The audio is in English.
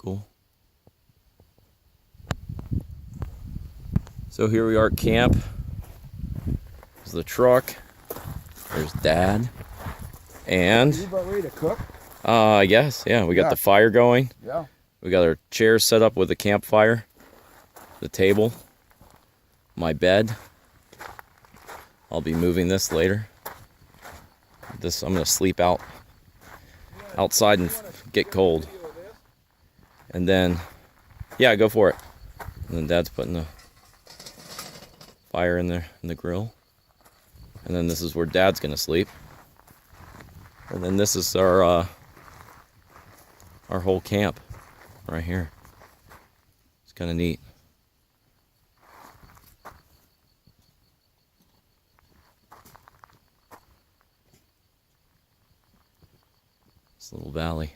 cool. So here we are at camp. There's the truck. There's Dad. And you about ready to cook? I guess, yeah. We got the fire going. Yeah. We got our chairs set up with a campfire. The table. My bed. I'll be moving this later. I'm gonna sleep outside and get cold. And then, yeah, go for it. And then Dad's putting the fire in the grill. And then this is where Dad's gonna sleep. And then this is our whole camp right here. It's kind of neat. This little valley.